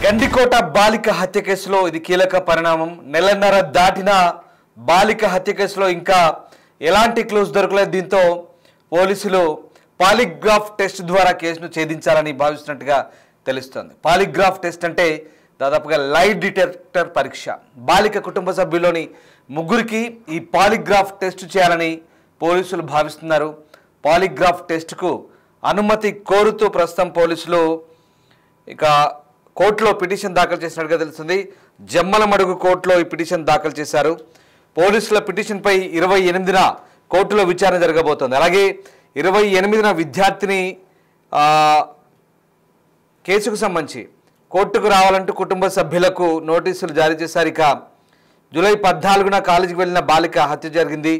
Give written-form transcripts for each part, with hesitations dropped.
గండికోట బాలిక హత్య కేసులో ఇది కీలక పరిణామం. నెలన్నర దాటిన బాలిక హత్య కేసులో ఇంకా ఎలాంటి క్లూస్ దొరకలేదు. దీంతో పోలీసులు పాలిగ్రాఫ్ టెస్ట్ ద్వారా కేసును ఛేదించాలని భావిస్తున్నట్టుగా తెలుస్తోంది. పాలిగ్రాఫ్ టెస్ట్ అంటే దాదాపుగా లై డిటెక్టర్ పరీక్ష. బాలిక కుటుంబ సభ్యుల్లోని ముగ్గురికి ఈ పాలిగ్రాఫ్ టెస్ట్ చేయాలని పోలీసులు భావిస్తున్నారు. పాలిగ్రాఫ్ టెస్ట్కు అనుమతి కోరుతూ ప్రస్తుతం పోలీసులు ఇక కోర్టులో పిటిషన్ దాఖలు చేసినట్టుగా తెలుస్తుంది. జమ్మలమడుగు కోర్టులో ఈ పిటిషన్ దాఖలు చేశారు. పోలీసుల పిటిషన్పై 28న కోర్టులో విచారణ జరగబోతోంది. అలాగే 28న విద్యార్థిని కేసుకు సంబంధించి కోర్టుకు రావాలంటూ కుటుంబ సభ్యులకు నోటీసులు జారీ చేశారు. ఇక జూలై 14న కాలేజీకి వెళ్ళిన బాలిక హత్య జరిగింది.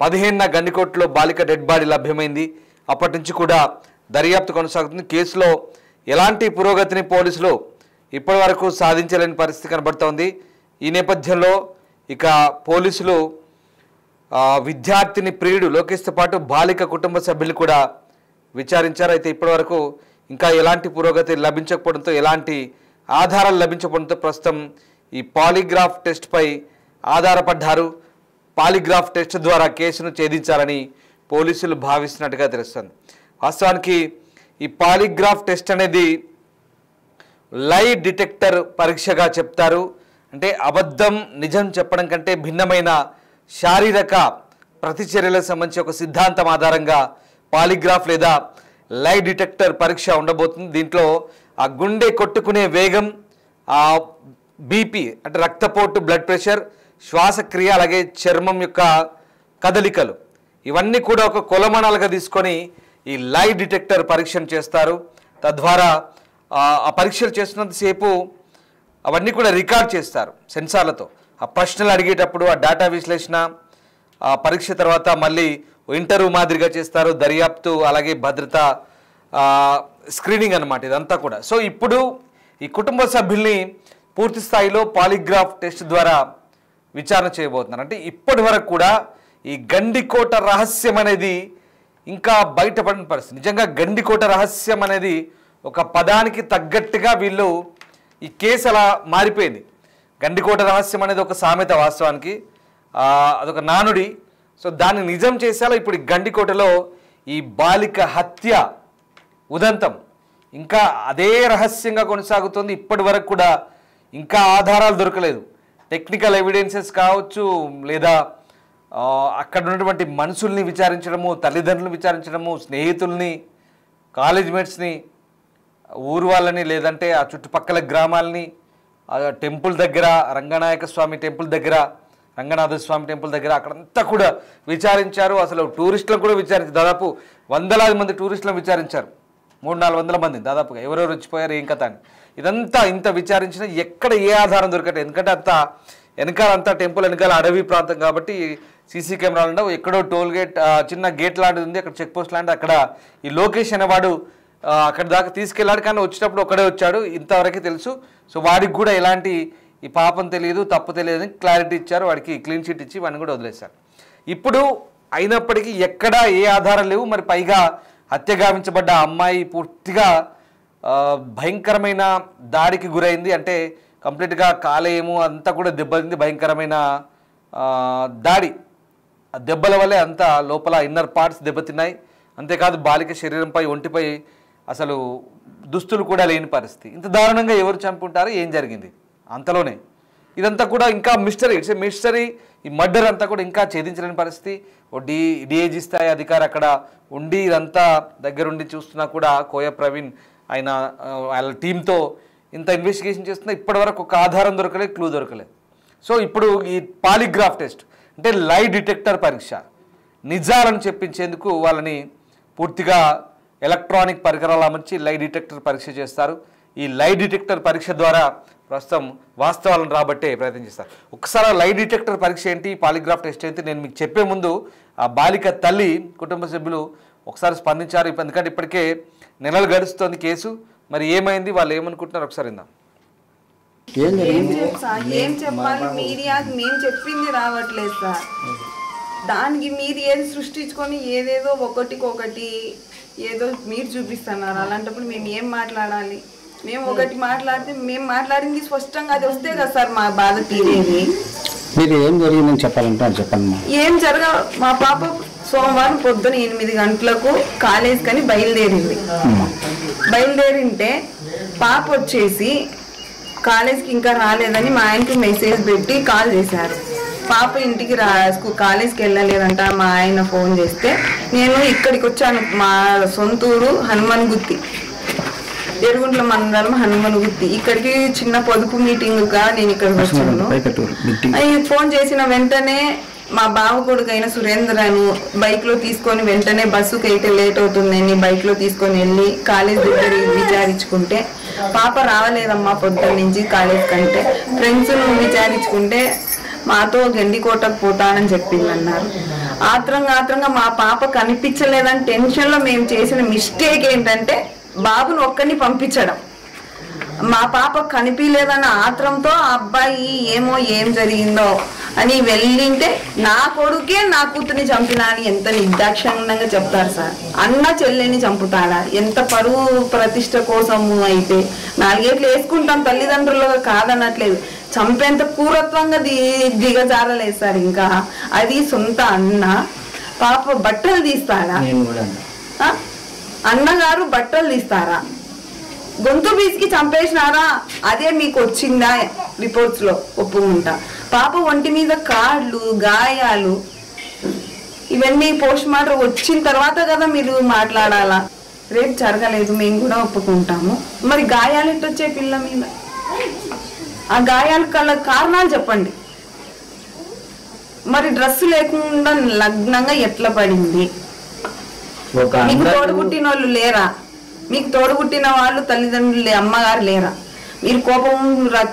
15న గండికోటలో బాలిక డెడ్ బాడీ లభ్యమైంది. అప్పటి నుంచి కూడా దర్యాప్తు కొనసాగుతుంది. కేసులో ఎలాంటి పురోగతిని పోలీసులు ఇప్పటి వరకు సాధించలేని పరిస్థితి కనబడుతోంది. ఈ నేపథ్యంలో ఇక పోలీసులు విద్యార్థిని ప్రియుడు లోకేష్తో పాటు బాలిక కుటుంబ సభ్యులు కూడా విచారించారు. అయితే ఇప్పటి వరకు ఇంకా ఎలాంటి పురోగతి లభించకపోవడంతో, ఎలాంటి ఆధారాలు లభించకపోవడంతో ప్రస్తుతం ఈ పాలిగ్రాఫ్ టెస్ట్పై ఆధారపడ్డారు. పాలిగ్రాఫ్ టెస్ట్ ద్వారా కేసును ఛేదించాలని పోలీసులు భావిస్తున్నట్టుగా తెలుస్తుంది. వాస్తవానికి ఈ పాలిగ్రాఫ్ టెస్ట్ అనేది లై డిటెక్టర్ పరీక్షగా చెప్తారు. అంటే అబద్ధం నిజం చెప్పడం కంటే భిన్నమైన శారీరక ప్రతిచర్యలకు సంబంధించి ఒక సిద్ధాంతం ఆధారంగా పాలిగ్రాఫ్ లేదా లై డిటెక్టర్ పరీక్ష ఉండబోతుంది. దీంట్లో ఆ గుండె కొట్టుకునే వేగం, ఆ బీపీ అంటే రక్తపోటు, బ్లడ్ ప్రెషర్, శ్వాసక్రియ, అలాగే చర్మం యొక్క కదలికలు ఇవన్నీ కూడా ఒక కొలమానాలుగా తీసుకొని ఈ లై డిటెక్టర్ పరీక్షను చేస్తారు. తద్వారా ఆ పరీక్షలు చేస్తున్నంతసేపు అవన్నీ కూడా రికార్డ్ చేస్తారు సెన్సార్లతో. ఆ ప్రశ్నలు అడిగేటప్పుడు ఆ డేటా విశ్లేషణ, ఆ పరీక్ష తర్వాత మళ్ళీ ఇంటర్వ్యూ మాదిరిగా చేస్తారు. దర్యాప్తు అలాగే భద్రత స్క్రీనింగ్ అన్నమాట ఇదంతా కూడా. సో ఇప్పుడు ఈ కుటుంబ సభ్యుల్ని పూర్తి స్థాయిలో పాలిగ్రాఫ్ టెస్ట్ ద్వారా విచారణ చేయబోతున్నారు. అంటే ఇప్పటి వరకు కూడా ఈ గండికోట రహస్యం అనేది ఇంకా బయటపడిన పరిస్థితి. నిజంగా గండికోట రహస్యం అనేది ఒక పదానికి తగ్గట్టుగా వీళ్ళు ఈ కేసు అలా మారిపోయింది. గండికోట రహస్యం అనేది ఒక సామెత, వాస్తవానికి అదొక నానుడి. సో దాన్ని నిజం చేసేలా ఇప్పుడు ఈ గండికోటలో ఈ బాలిక హత్య ఉదంతం ఇంకా అదే రహస్యంగా కొనసాగుతుంది. ఇప్పటి వరకు కూడా ఇంకా ఆధారాలు దొరకలేదు. టెక్నికల్ ఎవిడెన్సెస్ కావచ్చు, లేదా అక్కడ ఉన్నటువంటి మనుషుల్ని విచారించడము, తల్లిదండ్రులను విచారించడము, స్నేహితుల్ని, కాలేజ్ మేట్స్ని, ఊరు వాళ్ళని, లేదంటే ఆ చుట్టుపక్కల గ్రామాలని, టెంపుల్ దగ్గర, రంగనాయక స్వామి టెంపుల్ దగ్గర, రంగనాథ స్వామి టెంపుల్ దగ్గర అక్కడంతా కూడా విచారించారు. అసలు టూరిస్టులను కూడా విచారించారు. దాదాపు వందలాది మంది టూరిస్టులను విచారించారు. 300-400 మంది దాదాపుగా ఎవరెవరు వచ్చిపోయారు, ఏం కథ అని. ఇదంతా ఇంత విచారించినా ఎక్కడ ఏ ఆధారం దొరకట్లేదు. ఎందుకంటే అంతా వెనకాలంతా టెంపుల్ వెనకాల అడవి ప్రాంతం కాబట్టి సీసీ కెమెరాలు ఉండవు. ఎక్కడో టోల్ గేట్, చిన్న గేట్ లాంటిది ఉంది, అక్కడ చెక్ పోస్ట్ లాంటి, అక్కడ ఈ లోకేష్ అనేవాడు అక్కడ దాకా తీసుకెళ్ళాడు. కానీ వచ్చేటప్పుడు ఒక్కడే వచ్చాడు, ఇంతవరకే తెలుసు. సో వాడికి కూడా ఎలాంటి ఈ పాపం తెలియదు, తప్పు తెలియదు అని క్లారిటీ ఇచ్చారు. వాడికి క్లీన్ చిట్ ఇచ్చి వాడిని కూడా వదిలేశారు. ఇప్పుడు అయినప్పటికీ ఎక్కడా ఏ ఆధారం లేవు. మరి పైగా హత్య గావించబడ్డ అమ్మాయి పూర్తిగా భయంకరమైన దాడికి గురైంది. అంటే కంప్లీట్గా కాలేయము అంతా కూడా దెబ్బతింది. భయంకరమైన దాడి, ఆ దెబ్బల వల్లే అంతా లోపల ఇన్నర్ పార్ట్స్ దెబ్బతిన్నాయి. అంతేకాదు బాలిక శరీరంపై, ఒంటిపై అసలు దుస్తులు కూడా లేని పరిస్థితి. ఇంత దారుణంగా ఎవరు చంపుంటారు, ఏం జరిగింది అంతలోనే ఇదంతా కూడా ఇంకా మిస్టరీ. It's a mystery. ఈ మర్డర్ అంతా కూడా ఇంకా ఛేదించలేని పరిస్థితి. ఓ డిఐజీ స్థాయి అధికారి అక్కడ ఉండి ఇదంతా దగ్గరుండి చూస్తున్నా కూడా, కోయ ప్రవీణ్ ఆయన వాళ్ళ టీంతో ఇంత ఇన్వెస్టిగేషన్ చేస్తున్నా ఇప్పటి వరకు ఒక ఆధారం దొరకలేదు, క్లూ దొరకలేదు. సో ఇప్పుడు ఈ పాలిగ్రాఫ్ టెస్ట్ అంటే లై డిటెక్టర్ పరీక్ష, నిజాలను చెప్పించేందుకు వాళ్ళని పూర్తిగా ఎలక్ట్రానిక్ పరికరాలు అమర్చి లై డిటెక్టర్ పరీక్ష చేస్తారు. ఈ లై డిటెక్టర్ పరీక్ష ద్వారా ప్రస్తుతం వాస్తవాలను రాబట్టే ప్రయత్నం చేస్తారు. ఒకసారి లై డిటెక్టర్ పరీక్ష ఏంటి, పాలిగ్రాఫ్ టెస్ట్ ఏంటి నేను మీకు చెప్పే ముందు ఆ బాలిక తల్లి, కుటుంబ సభ్యులు ఒకసారి స్పందించారు. ఎందుకంటే ఇప్పటికే నెలలు గడుస్తుంది కేసు. మరి ఏమైంది, వాళ్ళు ఏమనుకుంటున్నారు ఒకసారి విందాం. ఏం చెప్పాలి, మీడియా మేము చెప్పింది రావట్లేదు సార్. దానికి మీరు ఏది సృష్టించుకొని ఏదేదో ఒకటికొకటి ఏదో మీరు చూపిస్తున్నారు. అలాంటప్పుడు మేము ఏం మాట్లాడాలి? మేము ఒకటి మాట్లాడితే మేము మాట్లాడింది స్పష్టంగా అది వస్తే కదా సార్ మా బాధ తీరేది. మీరు ఏం జరిగిందని చెప్పాలంటే చెప్పండి. ఏం మా పాప సోమవారం పొద్దున 8 గంటలకు కాలేజ్ కని బయలుదేరింటే పాప వచ్చేసి కాలేజ్కి ఇంకా రాలేదని మా ఆయనకి మెసేజ్ పెట్టి కాల్ చేశారు. పాప ఇంటికి కాలేజ్కి వెళ్ళలేదంట. మా ఆయన ఫోన్ చేస్తే నేను ఇక్కడికి వచ్చాను, మా సొంతూరు హనుమన్గుత్తి, ఎరుగుంట్ల మండలం హనుమన్గుత్తి. ఇక్కడికి చిన్న పొదుపు మీటింగ్గా నేను ఇక్కడికి వచ్చాను. ఫోన్ చేసిన వెంటనే మా బావ కొడుకైన సురేంద్రను బైక్లో తీసుకొని వెంటనే బస్సుకి అయితే లేట్ అవుతుందని బైక్లో తీసుకొని వెళ్ళి కాలేజ్ దగ్గర విచారించుకుంటే పాప రావలేదమ్మా పొద్దున్న నుంచి కాలేజ్ కంటే, ఫ్రెండ్స్ను విచారించుకుంటే మాతో గండికోటకు పోతానని చెప్పిందన్నారు. ఆత్రంగా మా పాప కనిపించలేదని టెన్షన్లో మేము చేసిన మిస్టేక్ ఏంటంటే బాబును ఒక్కడిని పంపించడం. మా పాప కనిపించలేదన్న ఆత్రంతో ఆ అబ్బాయి ఏం జరిగిందో అని వెళ్ళింటే నా కొడుకే నా కూతుర్ని చంపినా అని ఎంత నిర్దాక్షిణ్యంగా చెప్తారు సార్. అన్న చెల్లెని చంపుతాడా? ఎంత పరువు ప్రతిష్ట కోసము అయితే 4 ఏళ్ళు వేసుకుంటాం, తల్లిదండ్రులుగా కాదనట్లేదు. చంపేంత క్రూరత్వంగా దిగజారలేదు సార్. ఇంకా అది సొంత అన్న పాప బట్టలు తీస్తాడా? అన్నగారు బట్టలు తీస్తారా? గొంతు బీసికి చంపేసినారా? అదే మీకు వచ్చిందా రిపోర్ట్స్ లో? ఒప్పుకుంటా. పాప ఒంటి మీద కాళ్ళు గాయాలు ఇవన్నీ పోస్ట్ మార్టం వచ్చిన తర్వాత కదా మీరు మాట్లాడాలా. రేపు జరగలేదు మేము కూడా ఒప్పుకుంటాము. మరి గాయాలు ఎట్టొచ్చే పిల్ల మీద? ఆ గాయాల కల కారణాలు చెప్పండి. మరి డ్రెస్ లేకుండా లగ్నంగా ఎట్లా పడింది? మీకు తోడుగుట్టిన వాళ్ళు లేరా? మీకు తోడుగుట్టిన వాళ్ళు తల్లిదండ్రులు అమ్మగారు లేరా? మీరు కోపం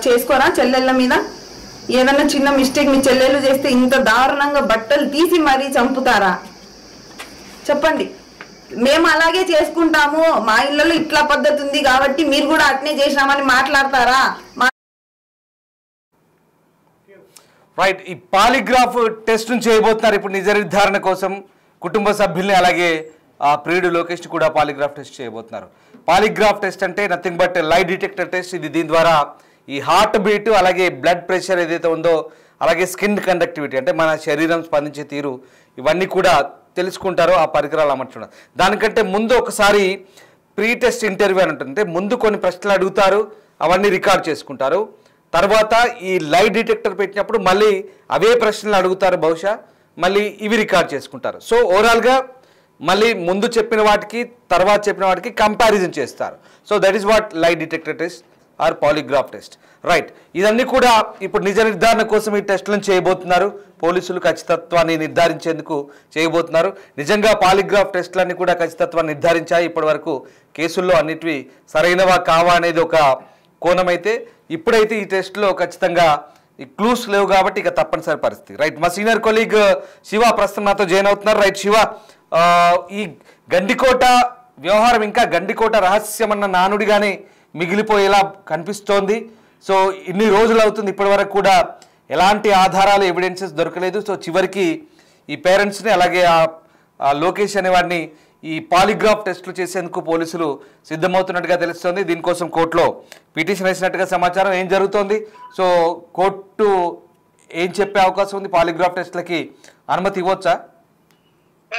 చేసుకోరా చెల్లెళ్ళ మీద? ఏదన్నా చిన్న మిస్టేక్ మీ చెల్లెళ్ళు చేస్తే ఇంత దారుణంగా బట్టలు తీసి మరీ చంపుతారా? చెప్పండి. మేము అలాగే చేసుకుంటాము, మా ఇళ్ళలో ఇట్లా పద్ధతి ఉంది కాబట్టి మీరు కూడా అట్నే చేసినామని మాట్లాడతారా? రైట్. ఈ పాలిగ్రాఫ్ టెస్ట్ చేయబోతున్నారు ఇప్పుడు నిజ నిర్ధారణ కోసం. కుటుంబ సభ్యుల్ని అలాగే ప్రియుడు లోకేష్ కూడా పాలిగ్రాఫ్ టెస్ట్ చేయబోతున్నారు. పాలిగ్రాఫ్ టెస్ట్ అంటే నథింగ్ బట్ లై డిటెక్టర్ టెస్ట్. దీని ద్వారా ఈ హార్ట్ బీట్ అలాగే బ్లడ్ ప్రెషర్ ఏదైతే ఉందో అలాగే స్కిన్ కండక్టివిటీ అంటే మన శరీరం స్పందించే తీరు ఇవన్నీ కూడా తెలుసుకుంటారో ఆ పరికరాలు అమర్చడం. దానికంటే ముందు ఒకసారి ప్రీ టెస్ట్ ఇంటర్వ్యూ అని ఉంటుంది. ముందు కొన్ని ప్రశ్నలు అడుగుతారు, అవన్నీ రికార్డ్ చేసుకుంటారు. తర్వాత ఈ లై డిటెక్టర్ పెట్టినప్పుడు మళ్ళీ అవే ప్రశ్నలు అడుగుతారు, బహుశా మళ్ళీ ఇవి రికార్డ్ చేసుకుంటారు. సో ఓవరాల్గా మళ్ళీ ముందు చెప్పిన వాటికి తర్వాత చెప్పిన వాటికి కంపారిజన్ చేస్తారు. So that is what lie detector test or polygraph test. Right. ఇదన్నీ కూడా ఇప్పుడు నిజ నిర్ధారణ కోసం ఈ టెస్టులను చేయబోతున్నారు. పోలీసులు ఖచ్చితత్వాన్ని నిర్ధారించేందుకు చేయబోతున్నారు. నిజంగా పాలిగ్రాఫ్ టెస్టులన్నీ కూడా ఖచ్చితత్వాన్ని నిర్ధారించాయి. ఇప్పటి వరకు కేసుల్లో అన్నిటివి సరైనవా కావా అనేది ఒక కోణం అయితే, ఇప్పుడైతే ఈ టెస్ట్లో ఖచ్చితంగా ఈ క్లూస్ లేవు కాబట్టి ఇక తప్పనిసరి పరిస్థితి. రైట్. మా సీనియర్ కొలీగ్ శివ ప్రస్తుతం నాతో జాయిన్ అవుతున్నారు. రైట్ శివ, ఈ గండికోట వ్యవహారం ఇంకా గండికోట రహస్యం అన్న నానుడిగానే మిగిలిపోయేలా కనిపిస్తోంది. సో ఇన్ని రోజులు అవుతుంది, ఇప్పటి వరకు కూడా ఎలాంటి ఆధారాలు ఎవిడెన్సెస్ దొరకలేదు. సో చివరికి ఈ పేరెంట్స్ని అలాగే ఆ లోకేష్ అనే వాడిని ఈ పాలిగ్రాఫ్ టెస్టులు చేసేందుకు పోలీసులు సిద్ధమవుతున్నట్టుగా తెలుస్తోంది. దీనికోసం కోర్టులో పిటిషన్ వేసినట్టుగా సమాచారం. ఏం జరుగుతోంది? సో కోర్టు ఏం చెప్పే అవకాశం ఉంది? పాలిగ్రాఫ్ టెస్టులకి అనుమతి ఇవ్వచ్చా?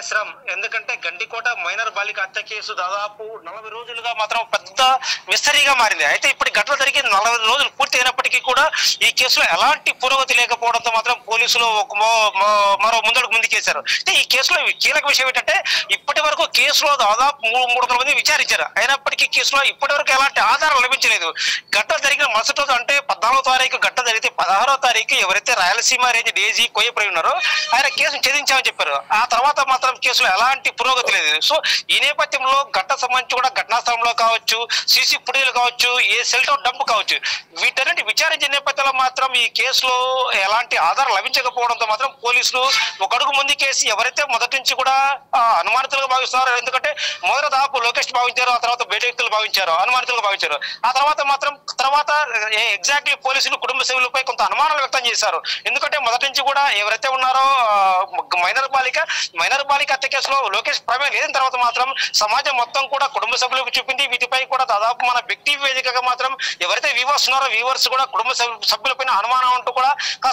శ్రమ్, ఎందుకంటే గండికోట మైనర్ బాలిక హత్య కేసు దాదాపు 40 రోజులుగా మాత్రం పెద్ద మిస్టరీగా మారింది. అయితే ఇప్పుడు ఘటన జరిగి 40 రోజులు పూర్తి అయినప్పటికీ కూడా ఈ కేసులో ఎలాంటి పురోగతి లేకపోవడంతో మాత్రం పోలీసులు మరో ముందుకేశారు. అయితే ఈ కేసులో కీలక విషయం ఏంటంటే ఇప్పటి వరకు కేసులో దాదాపు 300 మంది విచారించారు. అయినప్పటికీ కేసులో ఇప్పటి వరకు ఎలాంటి ఆధారం లభించలేదు. ఘటన జరిగిన మరుసటి రోజు అంటే 14వ తారీఖు ఘటన జరిగితే 16వ తారీఖు ఎవరైతే రాయలసీమ రేంజ్ డేజీ కోయపడి ఉన్నారో ఆయన కేసును ఛేదించామని చెప్పారు. ఆ తర్వాత మాత్రం కేసులో ఎలాంటి పురోగతి లేదు. సో ఈ నేపథ్యంలో ఘటన సంబంధించి కూడా ఘటనా స్థలంలో కావచ్చు, సీసీ ఫుటేజ్ కావచ్చు, ఏ సెల్ టవర్ డంప్ కావచ్చు, వీటన్నిటి విచారించిన నేపథ్యంలో మాత్రం ఈ కేసులో ఎలాంటి ఆధారం లభించకపోవడంతో మాత్రం పోలీసులు ఒక అడుగు ముందుకేసి ఎవరైతే మొదటి నుంచి కూడా అనుమానితులుగా భావిస్తున్నారు. ఎందుకంటే మొదట దాపు లోకేష్ భావించారు, ఆ తర్వాత బయట వ్యక్తులు అనుమానితులుగా భావించారు. ఆ తర్వాత మాత్రం ఎగ్జాక్ట్లీ పోలీసులు కుటుంబ సభ్యులపై కొంత అనుమానాలు వ్యక్తం చేశారు. ఎందుకంటే మొదటి నుంచి కూడా ఎవరైతే ఉన్నారో మైనర్ బాలిక హత్య కేసులో లోకేష్ ప్రమేయం లేని తర్వాత మాత్రం సమాజం మొత్తం కూడా కుటుంబ సభ్యులకు చూపింది. వీటిపై కూడా దాదాపు మన వ్యక్తి వేదికగా మాత్రం ఎవరైతే వ్యూవర్స్ ఉన్నారో వ్యూవర్స్ కూడా కుటుంబ సభ్యులపైన అనుమానం అంటూ కూడా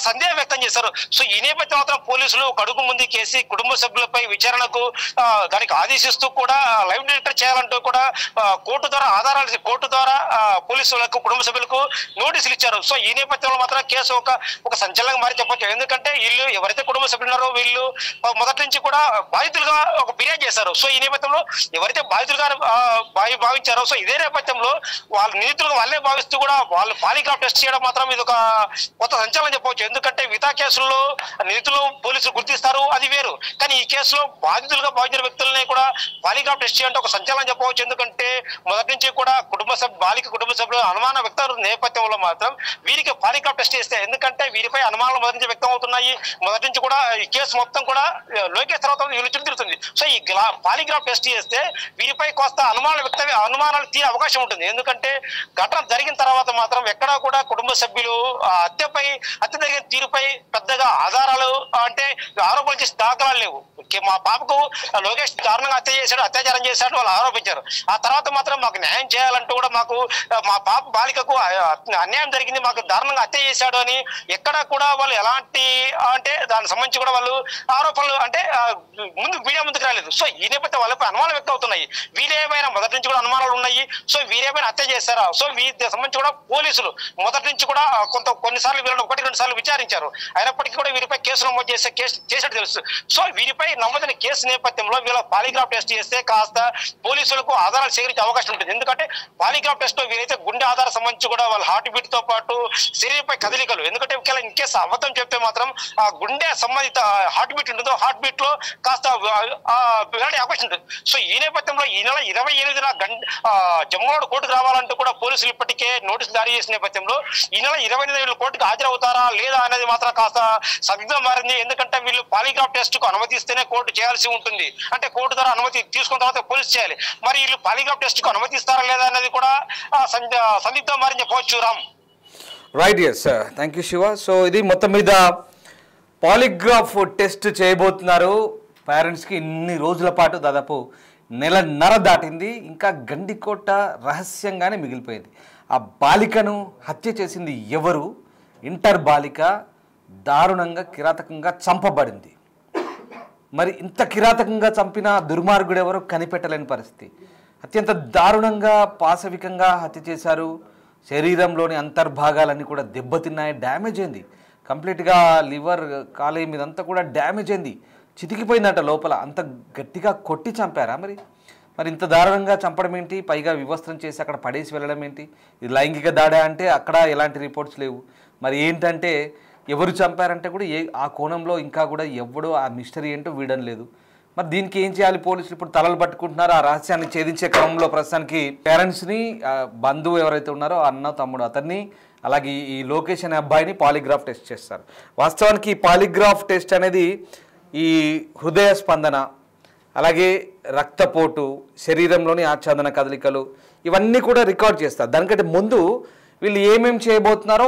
సందేహం వ్యక్తం చేశారు. సో ఈ నేపథ్యం మాత్రం పోలీసులు ఒక అడుగు ముందుకేసి కుటుంబ సభ్యులపై విచారణకు దానికి ఆదేశిస్తూ కూడా లైవ్ డిటెక్టర్ చేయాలంటూ కూడా కోర్టు ద్వారా పోలీసులకు కుటుంబ సభ్యులకు నోటీసులు ఇచ్చారు. సో ఈ నేపథ్యంలో మాత్రం కేసు ఒక సంచలనంగా మారి చెప్పొచ్చు. ఎందుకంటే వీళ్ళు ఎవరైతే కుటుంబ సభ్యులు ఉన్నారో వీళ్ళు మొదటి నుంచి కూడా బాధితులుగా ఒక ఫిర్యాదు చేశారు. సో ఈ నేపథ్యంలో ఎవరైతే బాధితులుగా భావించారో సో ఇదే నేపథ్యంలో వాళ్ళ నిందితులుగా వాళ్ళే భావిస్తూ కూడా వాళ్ళు పాలిగ్రాఫ్ టెస్ట్ చేయడం మాత్రం ఇది ఒక కొత్త సంచలనం చెప్పవచ్చు. ఎందుకంటే మిగతా కేసుల్లో నిందితులు పోలీసులు గుర్తిస్తారు, అది వేరు. కానీ ఈ కేసులో బాధితులుగా భావించిన వ్యక్తులని కూడా పాలిగ్రాఫ్ టెస్ట్ చేయాలంటే ఒక సంచలనం చెప్పవచ్చు. ఎందుకంటే మొదటి నుంచి కూడా బాలిక కుటుంబ సభ్యులు అనుమానం వ్యక్తం నేపథ్యంలో మాత్రం వీరికి పాలిగ్రాఫ్ టెస్ట్ చేస్తే, ఎందుకంటే వీరిపై అనుమానాలు మొదటి నుంచి వ్యక్తం అవుతున్నాయి. మొదటి నుంచి కూడా ఈ కేసు మొత్తం కూడా లోకేష్ తర్వాత వీళ్ళు చుట్టుతుంది. సో ఈ పాలిగ్రాఫ్ టెస్ట్ చేస్తే వీరిపై కోస్త అనుమానాలు తీరే అవకాశం ఉంటుంది. ఎందుకంటే ఘటన జరిగిన తర్వాత మాత్రం ఎక్కడా కూడా కుటుంబ సభ్యులు హత్య జరిగిన తీరుపై పెద్దగా ఆధారాలు అంటే ఆరోపణలు చేసే దాఖలాలు లేవు. మా పాపకు లోకేష్ దారుణంగా అత్యాచారం చేశాడు వాళ్ళు ఆరోపించారు. ఆ తర్వాత మాత్రం మాకు న్యాయం చేయాలంటూ కూడా మా పాప బాలికకు అన్యాయం జరిగింది, మాకు దారుణంగా హత్య చేశాడు అని ఎక్కడా కూడా వాళ్ళు ఎలాంటి అంటే దానికి సంబంధించి కూడా వాళ్ళు ఆరోపణలు అంటే మీడియా ముందుకు రాలేదు. సో ఈ నేపథ్యం వాళ్ళపై అనుమానాలు వ్యక్తం అవుతున్నాయి. వీరేమైనా మొదటి నుంచి కూడా అనుమానాలు ఉన్నాయి. సో వీరేమైనా హత్య చేశారా? సో వీరికి సంబంధించి కూడా పోలీసులు మొదటి నుంచి కూడా కొన్నిసార్లు వీళ్ళని 1-2 సార్లు విచారించారు. అయినప్పటికీ కూడా వీరిపై కేసు నమోదు చేసినట్టు తెలుసు. సో వీరిపై నమోదైన కేసు నేపథ్యంలో వీళ్ళ పాలిగ్రాఫ్ టెస్ట్ చేస్తే కాస్త పోలీసులకు ఆధారాలు సేకరించే అవకాశం ఉంటుంది. ఎందుకంటే పాలిగ్రాఫ్ టెస్ట్ లో వీరైతే గుండె ఆధారం సంబంధించి కూడా వాళ్ళ హార్ట్ బీట్ తో పాటు శరీరంపై కదలికలు, ఎందుకంటే ఇన్ కేసు అబద్ధం చెప్తే మాత్రం ఆ గుండె సంబంధిత హార్ట్ బీట్ ఉంటుందో హార్ట్ బీట్ లో కాస్త అవకాశం ఉంటుంది. సో ఈ నేపథ్యంలో ఈ నెల 28న జమ్మోడు కోర్టుకు రావాలంటూ కూడా పోలీసులు ఇప్పటికే నోటీసులు జారీ చేసిన నేపథ్యంలో ఈ నెల 28 కోర్టుకు హాజరవుతారా లేదా అనేది మాత్రం కాస్త సందిగ్ధం మారింది. ఎందుకంటే వీళ్ళు పాలిగ్రాఫ్ టెస్ట్ కు అనుమతిస్తేనే కోర్టు చేయాల్సి ఉంటుంది. అంటే కోర్టు ద్వారా అనుమతి తీసుకున్న తర్వాత పోలీసు చేయాలి. మరి వీళ్ళు పాలిగ్రాఫ్ టెస్ట్ కు అనుమతిస్తారా లేదా అనేది కూడా సందిగ్ధం మారింది చెప్పవచ్చు. Ram right, yes sir, thank you Shiva. So ఇది మొత్తం మీద పాలిగ్రాఫ్ టెస్ట్ చేయబోతున్నారు. పేరెంట్స్కి ఇన్ని రోజుల పాటు దాదాపు నెలన్నర దాటింది. ఇంకా గండికోట రహస్యంగానే మిగిలిపోయింది. ఆ బాలికను హత్య చేసింది ఎవరు? ఇంటర్ బాలిక దారుణంగా కిరాతకంగా చంపబడింది. మరి ఇంత కిరాతకంగా చంపిన దుర్మార్గుడు ఎవరో కనిపెట్టలేని పరిస్థితి. అత్యంత దారుణంగా పాశవికంగా హత్య చేశారు. శరీరంలోని అంతర్భాగాలన్నీ కూడా దెబ్బతిన్నాయి, డ్యామేజ్ అయింది. కంప్లీట్గా లివర్ కాలేయం మీదంతా కూడా డ్యామేజ్ అయింది, చితికిపోయిందంట లోపల. అంత గట్టిగా కొట్టి చంపారా? మరి ఇంత దారుణంగా చంపడం ఏంటి? పైగా వివస్త్రం చేసి అక్కడ పడేసి వెళ్ళడం ఏంటి? ఇది లైంగిక దాడా అంటే అక్కడ ఎలాంటి రిపోర్ట్స్ లేవు. మరి ఏంటంటే ఎవరు చంపారంటే కూడా ఆ కోణంలో ఇంకా కూడా ఎవడో ఆ మిస్టరీ ఏంటో వీడడం లేదు. మరి దీనికి ఏం చేయాలి? పోలీసులు ఇప్పుడు తలలు పట్టుకుంటున్నారు. ఆ రహస్యాన్ని ఛేదించే క్రమంలో ప్రస్తుతానికి పేరెంట్స్ని, బంధువు ఎవరైతే ఉన్నారో అన్న తమ్ముడు అతన్ని, అలాగే ఈ లోకేష్ అనే అబ్బాయిని పాలిగ్రాఫ్ టెస్ట్ చేస్తారు. వాస్తవానికి ఈ పాలిగ్రాఫ్ టెస్ట్ అనేది ఈ హృదయ స్పందన, అలాగే రక్తపోటు, శరీరంలోని ఆచ్ఛాదన కదలికలు ఇవన్నీ కూడా రికార్డ్ చేస్తారు. దానికంటే ముందు వీళ్ళు ఏమేమి చేయబోతున్నారో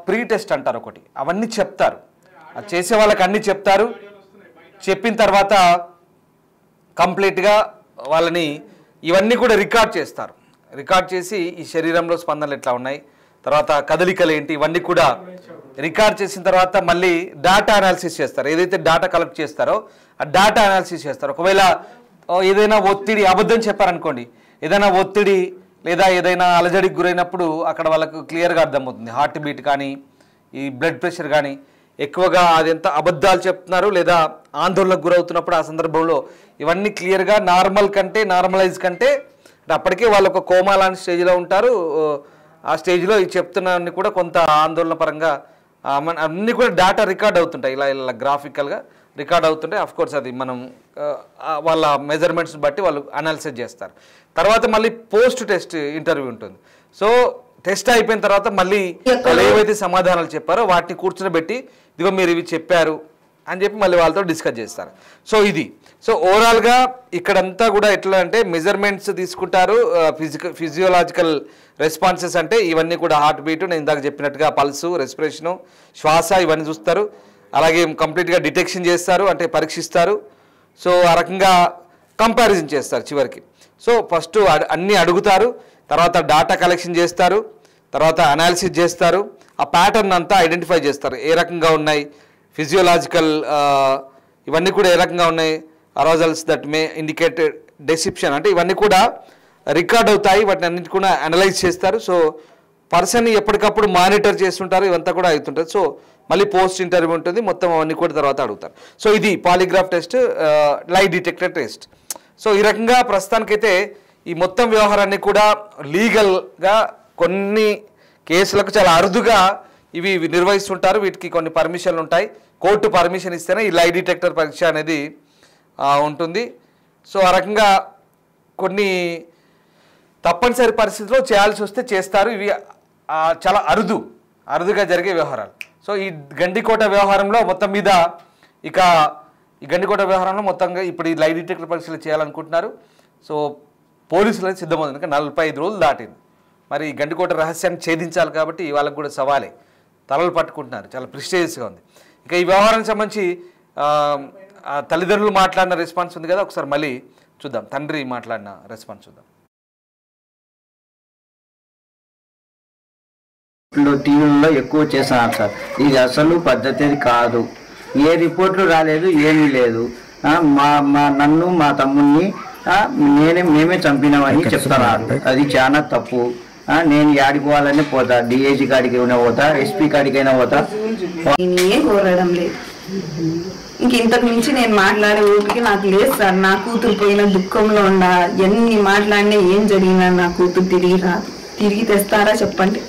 ప్రీ టెస్ట్ అంటారు ఒకటి, అవన్నీ చెప్తారు. అది చేసే వాళ్ళకి అన్నీ చెప్తారు. చెప్పిన తర్వాత కంప్లీట్గా వాళ్ళని ఇవన్నీ కూడా రికార్డ్ చేస్తారు. రికార్డ్ చేసి ఈ శరీరంలో స్పందనలు ఎట్లా ఉన్నాయి, తర్వాత కదలికలు ఏంటి, ఇవన్నీ కూడా రికార్డ్ చేసిన తర్వాత మళ్ళీ డేటా అనాలిసిస్ చేస్తారు. ఏదైతే డేటా కలెక్ట్ చేస్తారో ఆ డేటా అనాలిసిస్ చేస్తారు. ఒకవేళ ఏదైనా ఒత్తిడి, అబద్ధం చెప్పారనుకోండి, ఏదైనా ఒత్తిడి లేదా ఏదైనా అలజడికి గురైనప్పుడు అక్కడ వాళ్ళకు క్లియర్గా అర్థమవుతుంది. హార్ట్ బీట్ కానీ ఈ బ్లడ్ ప్రెషర్ కానీ ఎక్కువగా అదెంత అబద్ధాలు చెప్తున్నారు లేదా ఆందోళనకు గురవుతున్నప్పుడు ఆ సందర్భంలో ఇవన్నీ క్లియర్గా నార్మలైజ్ కంటే అప్పటికే వాళ్ళు ఒక కోమా లాంటి స్టేజ్లో ఉంటారు. ఆ స్టేజ్లో ఈ చెప్తున్నవన్నీ కూడా కొంత ఆందోళన పరంగా అన్నీ కూడా డేటా రికార్డ్ అవుతుంటాయి. ఇలా గ్రాఫికల్గా రికార్డ్ అవుతుంటాయి. అఫ్కోర్స్ అది మనం వాళ్ళ మెజర్మెంట్స్ బట్టి వాళ్ళు అనాలిసిస్ చేస్తారు. తర్వాత మళ్ళీ పోస్ట్ టెస్ట్ ఇంటర్వ్యూ ఉంటుంది. సో టెస్ట్ అయిపోయిన తర్వాత మళ్ళీ వాళ్ళు ఏవైతే సమాధానాలు చెప్పారో వాటిని కూర్చొని పెట్టి ఇదిగో మీరు ఇవి చెప్పారు అని చెప్పి మళ్ళీ వాళ్ళతో డిస్కస్ చేస్తారు. సో ఇది సో ఓవరాల్గా ఇక్కడంతా కూడా ఎట్లా అంటే మెజర్మెంట్స్ తీసుకుంటారు, ఫిజియోలాజికల్ రెస్పాన్సెస్ అంటే ఇవన్నీ కూడా హార్ట్ బీటు, నేను ఇందాక చెప్పినట్టుగా పల్సు, రెస్పిరేషను, శ్వాస ఇవన్నీ చూస్తారు. అలాగే కంప్లీట్గా డిటెక్షన్ చేస్తారు, అంటే పరీక్షిస్తారు. సో ఆ రకంగా కంపారిజన్ చేస్తారు చివరికి. సో ఫస్ట్ అన్నీ అడుగుతారు, తర్వాత డాటా కలెక్షన్ చేస్తారు, తర్వాత అనాలిసిస్ చేస్తారు, ఆ ప్యాటర్న్ అంతా ఐడెంటిఫై చేస్తారు. ఏ రకంగా ఉన్నాయి ఫిజియోలాజికల్ ఇవన్నీ కూడా ఏ రకంగా ఉన్నాయి, అరోజల్స్ దట్ మే ఇండికేటెడ్ డెసిప్షన్ అంటే ఇవన్నీ కూడా రికార్డ్ అవుతాయి. వాటిని అన్నింటి కూడా అనలైజ్ చేస్తారు. సో పర్సన్ని ఎప్పటికప్పుడు మానిటర్ చేస్తుంటారు, ఇవంతా కూడా అవుతుంటుంది. సో మళ్ళీ పోస్ట్ ఇంటర్వ్యూ ఉంటుంది, మొత్తం అవన్నీ కూడా తర్వాత అడుగుతారు. సో ఇది పాలిగ్రాఫ్ టెస్ట్, లై డిటెక్టర్ టెస్ట్. సో ఈ రకంగా ప్రస్తుతానికైతే ఈ మొత్తం వ్యవహారాన్ని కూడా లీగల్గా కొన్ని కేసులకు చాలా అరుదుగా ఇవి నిర్వహిస్తుంటారు. వీటికి కొన్ని పర్మిషన్లు ఉంటాయి, కోర్టు పర్మిషన్ ఇస్తేనే ఈ లై డిటెక్టర్ పరీక్ష అనేది ఉంటుంది. సో ఆ రకంగా కొన్ని తప్పనిసరి పరిస్థితుల్లో చేయాల్సి వస్తే చేస్తారు. ఇవి చాలా అరుదుగా జరిగే వ్యవహారాలు. సో ఈ గండికోట వ్యవహారంలో మొత్తం మీద ఇక ఈ గండికోట వ్యవహారంలో మొత్తంగా ఇప్పుడు ఈ లై డిటెక్టర్ పరీక్షలు చేయాలనుకుంటున్నారు. సో పోలీసులు సిద్ధమవుతుంది, ఇంకా 45 రోజులు దాటింది. మరి ఈ గండికోట రహస్యాన్ని ఛేదించాలి కాబట్టి వాళ్ళకు కూడా సవాలే, తలలు పట్టుకుంటున్నారు, చాలా ప్రిస్టేజియస్గా ఉంది. ఇక ఈ వ్యవహారానికి సంబంధించి తల్లిదండ్రులు మాట్లాడిన రెస్పాన్స్ ఉంది కదా, ఒకసారి మళ్ళీ చూద్దాం. తండ్రి మాట్లాడిన రెస్పాన్స్ చూద్దాం. టీవీలలో ఎక్కువ చేస్తున్నారు సార్, ఇది అసలు పద్ధతి కాదు. ఏ రిపోర్ట్లు రాలేదు, ఏమీ లేదు. నన్ను మా తమ్ముడిని మేమే చంపినామని చెప్తున్నారు. అది చాలా తప్పు. నేను యాడిపోవాలని పోతా, డిఐజీ కాడికి అయినా పోతా, ఎస్పీ కాడికైనా పోతా. నేనే కోరడం లేదు, ఇంక ఇంతకు మించి నేను మాట్లాడే ఊరికి నాకు లేదు సార్. నా కూతురు పోయిన దుఃఖంలో ఉండా, ఎన్ని మాట్లాడినా ఏం జరిగినా నా కూతురు తిరిగి రాదు. తిరిగి తెస్తారా చెప్పండి.